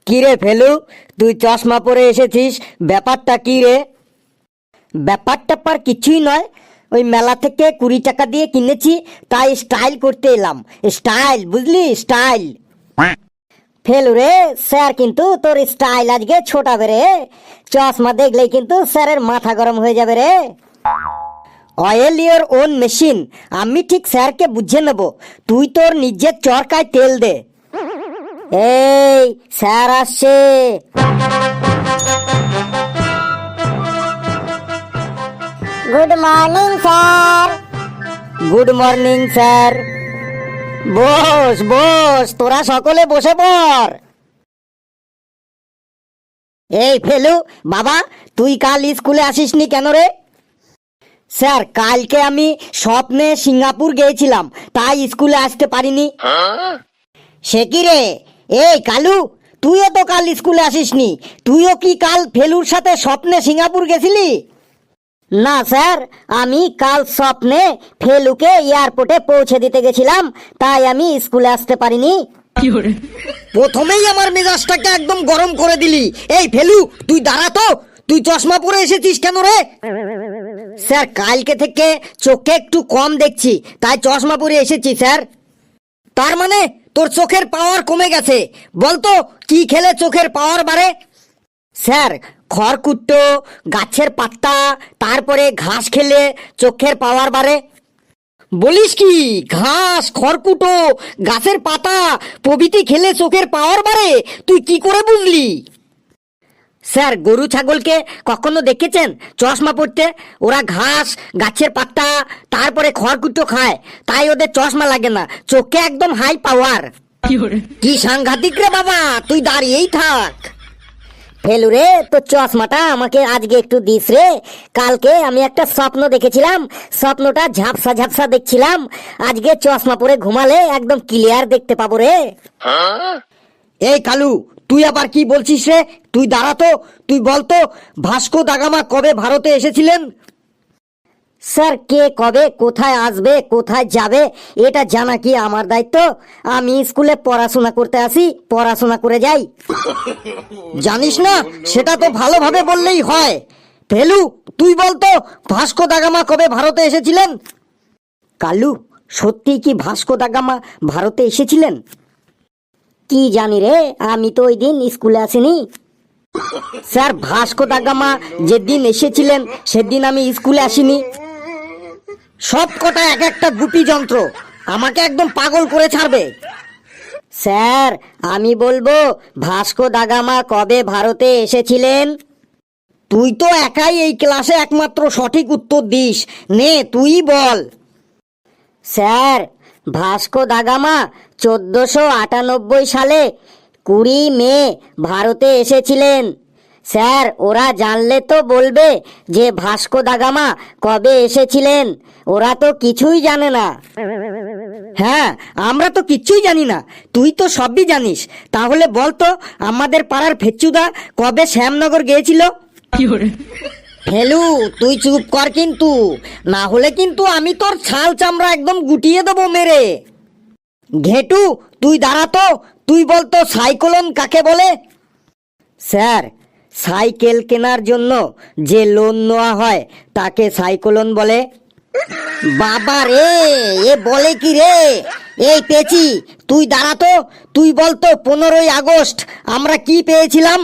কি রে ফেলু, তুই চশমা পরে এসেছিস, ব্যাপারটা কি রে? ব্যাপার ট্যাপার কিছুই নয়, ওই মেলা থেকে 20 টাকা দিয়ে কিনেছি, তাই স্টাইল করতে এলাম। স্টাইল, বুঝলি, স্টাইল। ফেলু রে, স্যার কিন্তু তোর স্টাইল আজকে ছোটাবে রে। চশমা দেখলেই কিন্তু স্যারের মাথা গরম হয়ে যাবে রে। অয়েল ইওর ওন মেশিন, আমি ঠিক স্যারকে বুঝে নেব, তুই তোর নিজের চরকায় তেল দে। এই স্যার আসছে। Good morning sir. Good morning sir. বস বস, তোরা সকলে বসে পড়। এই ফেলু বাবা, তুই কাল স্কুলে আসিসনি কেন রে? স্যার, কালকে আমি স্বপ্নে সিঙ্গাপুর গিয়েছিলাম, তাই স্কুলে আসতে পারিনি। সে কি রে? এই কালু, তুইও তো কাল স্কুলে আসিসনি, তুইও কি কাল ফেলুর সাথে স্বপ্নে সিঙ্গাপুর গেছিলি? না স্যার, আমি কাল স্বপ্নে ফেলুকে এয়ারপোর্টে পৌঁছে দিতে গেছিলাম, তাই আমি স্কুলে আসতে পারিনি। প্রথমেই আমার মেজাজটাকে একদম গরম করে দিলি। এই ফেলু, তুই দাঁড়া তো, তুই চশমা পরে এসেছিস কেন রে? স্যার, কালকে থেকে চোখে একটু কম দেখছি, তাই চশমা পরে এসেছি স্যার। তার মানে তোর চোখের পাওয়ার কমে গেছে? বলতো কি খেলে চোখের পাওয়ার বাড়ে? স্যার, খড়কুটো, গাছের পাতা, তারপরে ঘাস খেলে চোখের পাওয়ার বাড়ে। বলিস কি? ঘাস, খড়কুটো, গাছের পাতা প্রভৃতি খেলে চোখের পাওয়ার বাড়ে? তুই কি করে বুঝলি? স্যার, গরু ছাগলকে কখনো দেখেছেন চশমা পরতে? ওরা ঘাস, গাছের পাতা, তারপরে খড়কুটো খায়, তাই ওদের চশমা লাগে না, চোখে একদম হাই পাওয়ার। কি সাংঘাতিক রে বাবা, তুই দাঁড়িয়েই থাক। ফেলু রে, তোর চশমাটা আমাকে আজকে একটু দিস রে। কালকে আমি একটা স্বপ্ন দেখেছিলাম, স্বপ্নটা ঝাপসা ঝাপসা দেখছিলাম, আজকে চশমা পরে ঘুমালে একদম ক্লিয়ার দেখতে পাবো রে। এই কালু, তুই আবার কি বলছিস রে? তুই দাঁড়া তো, তুই বলতো ভাস্কো দা গামা কবে ভারতে এসেছিলেন? স্যার, কে কবে কোথায় আসবে, কোথায় যাবে, এটা জানা কি আমার দায়িত্ব? আমি স্কুলে পড়াশোনা করতে আসি, পড়াশোনা করে যাই। জানিস না, সেটা তো ভালোভাবে বললেই হয়। ফেলু, তুই বলতো ভাস্কো দা গামা কবে ভারতে এসেছিলেন? কালু, সত্যি কি ভাস্কো দা গামা ভারতে এসেছিলেন? কি জানি রে, আমি তো ওই দিন স্কুলে আসিনি। স্যার, ভাস্কো দা গামা যেদিন এসেছিলেন সেদিন আমি স্কুলে আসিনি। সব কটা এক একটা গুপি যন্ত্র, আমাকে একদম পাগল করে ছাড়বে। স্যার, আমি বলবো ভাস্কো দা গামা কবে ভারতে এসেছিলেন? তুই তো একাই এই ক্লাসে একমাত্র সঠিক উত্তর দিস, নে তুই বল। স্যার, ভাস্কো দা গামা 1498 সালে 20 মে ভারতে এসেছিলেন। স্যার, ওরা জানলে তো বলবে যে ভাস্কো দা গামা কবে এসেছিলেন, ওরা তো কিছুই জানে না। হ্যাঁ, আমরা তো কিচ্ছুই জানি না, তুই তো সবই জানিস। তাহলে বলতো আমাদের পাড়ার ফেচ্চুদা কবে শ্যামনগর গিয়েছিল? ফেলু, তুই চুপ কর কিন্তু, না হলে কিন্তু আমি তোর ছাল চামড়া একদম গুটিয়ে দেবো মেরে। ঘেটু, তুই দাঁড়া তো, তুই বলতো সাইক্লোন কাকে বলে? স্যার, সাইকেল কেনার জন্য যে লোন নেওয়া হয় তাকে সাইক্লোন বলে। বাবা রে, এ বলে কি রে? এই পেচি, তুই দাঁড়া তো, তুই বলতো 15ই আগস্ট আমরা কি পেয়েছিলাম?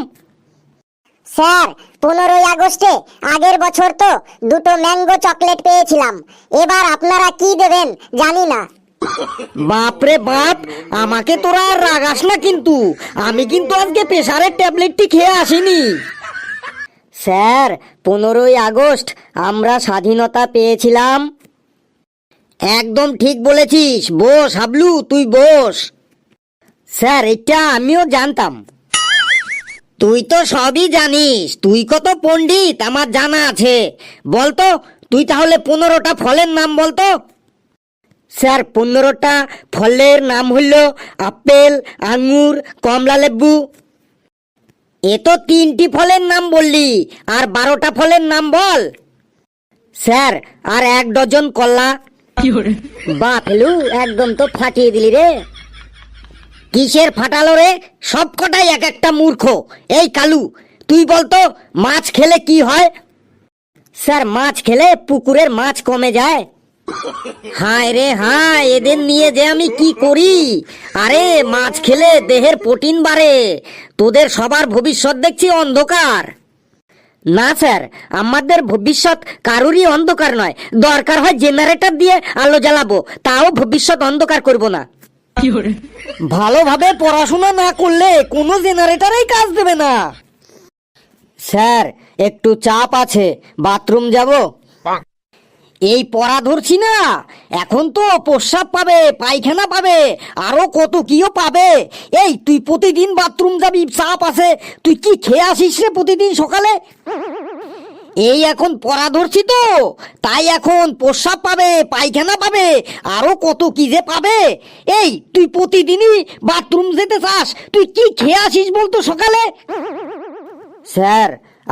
স্যার, 15ই আগস্টে আগের বছর তো 2টো ম্যাঙ্গো চকলেট পেয়েছিলাম। এবার আপনারা কি দেবেন জানি না। বাপরে বাপ, আমাকে তোরা আর রাগাস না কিন্তু, আমি কিন্তু আজকে প্রেসারের ট্যাবলেটটি খেয়ে আসিনি। স্যার, 15ই আগস্ট আমরা স্বাধীনতা পেয়েছিলাম। একদম ঠিক বলেছিস, বস হাবলু, তুই বস। স্যার, এটা আমিও জানতাম। তুই তো সবই জানিস, তুই কত পণ্ডিত আমার জানা আছে। বলতো তুই তাহলে 15টা ফলের নাম বলতো। স্যার, 15টা ফলের নাম হইল আপেল, আঙ্গুর, কমলা লেবু। এ তো 3টি ফলের নাম বললি, আর 12টা ফলের নাম বল। স্যার, আর 1 ডজন কলা। বাহ ফেলু, একদম তো ফাটিয়ে দিলি রে। কিসের ফাটালো রে? সব কটাই এক একটা মূর্খ। এই কালু, তুই বলতো মাছ খেলে কি হয়? স্যার, মাছ খেলে পুকুরের মাছ কমে যায়। হায় রে হায়, এদের নিয়ে যে আমি কি করি। আরে মাছ খেলে দেহের প্রোটিন বাড়ে। তোদের সবার ভবিষ্যৎ দেখছি অন্ধকার। না স্যার, আমাদের ভবিষ্যৎ কারুরই অন্ধকার নয়। দরকার হয় জেনারেটর দিয়ে আলো জ্বালাবো, তাও ভবিষ্যৎ অন্ধকার করব না। ভালোভাবে পড়াশোনা না করলে কোনো জেনারেটরেই কাজ দেবে না। স্যার, একটু চাপ আছে, বাথরুম যাব। এই পড়া ধরছি না, এখন তো প্রস্রাব পাবে, পায়খানা পাবে, আরো কত কিও পাবে। এই তুই প্রতিদিন বাথরুম যাবি, চাপ আছে। তুই কি খেয়ে আসিস রে প্রতিদিন সকালে? এই এখন পড়া ধরছি তো, তাই এখন প্রস্রাব পাবে, পায়খানা পাবে, আরো কত কি যে পাবে। এই তুই প্রতিদিনই বাথরুম যেতে চাস, তুই কি খেয়ে আসিস বলতো সকালে? স্যার,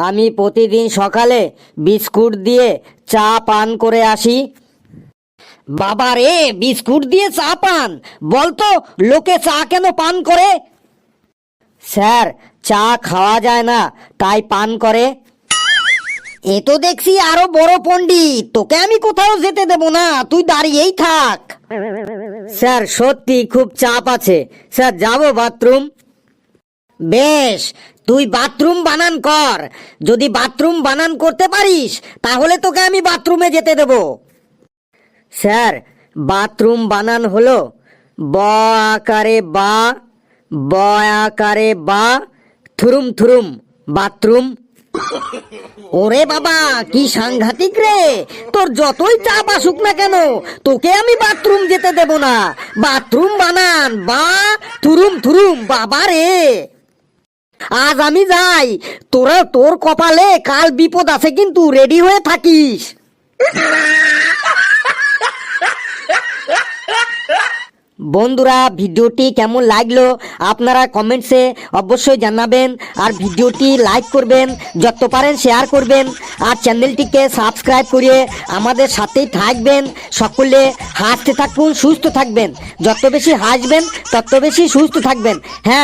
আমি প্রতিদিন সকালে বিস্কুট দিয়ে চা পান করে আসি। বাবা রে, বিস্কুট দিয়ে চা পান? বলতো লোকে চা কেন পান করে? স্যার, চা খাওয়া যায় না, তাই পান করে। এ তো দেখছি আরো বড় পণ্ডিত, তোকে আমি কোথাও যেতে দেব না, তুই দাঁড়িয়েই থাক। স্যার, সত্যি খুব চাপ আছে। স্যার, যাবো বাথরুম। বেশ, তুই বাথরুম বানান কর। যদি বাথরুম বানান করতে পারিস তাহলে তোকে আমি বাথরুমে যেতে দেব। স্যার, বাথরুম বানান হলো ব আকারে বা, ব আকারে বা, থুরুম থুরুম, বাথরুম। ওরে বাবা, কি সাংঘাতিক রে! তোর যতই চাপ আসুক না কেন, তোকে আমি বাথরুম যেতে দেব না। বাথরুম বানান বা, থুরুম থুরুম। বাবা রে, আজ আমি যাই। তোর কপালে কাল বিপদ আছে, কিন্তু রেডি হয়ে থাকিস। বন্ধুরা, ভিডিওটি কেমন লাগলো আপনারা কমেন্টসে অবশ্যই জানাবেন। আর ভিডিওটি লাইক করবেন, যত পারেন শেয়ার করবেন। আর চ্যানেলটিকে সাবস্ক্রাইব করে আমাদের সাথেই থাকবেন। সকলে হাসতে থাকুন, সুস্থ থাকবেন। যত বেশি হাসবেন তত বেশি সুস্থ থাকবেন। হ্যাঁ।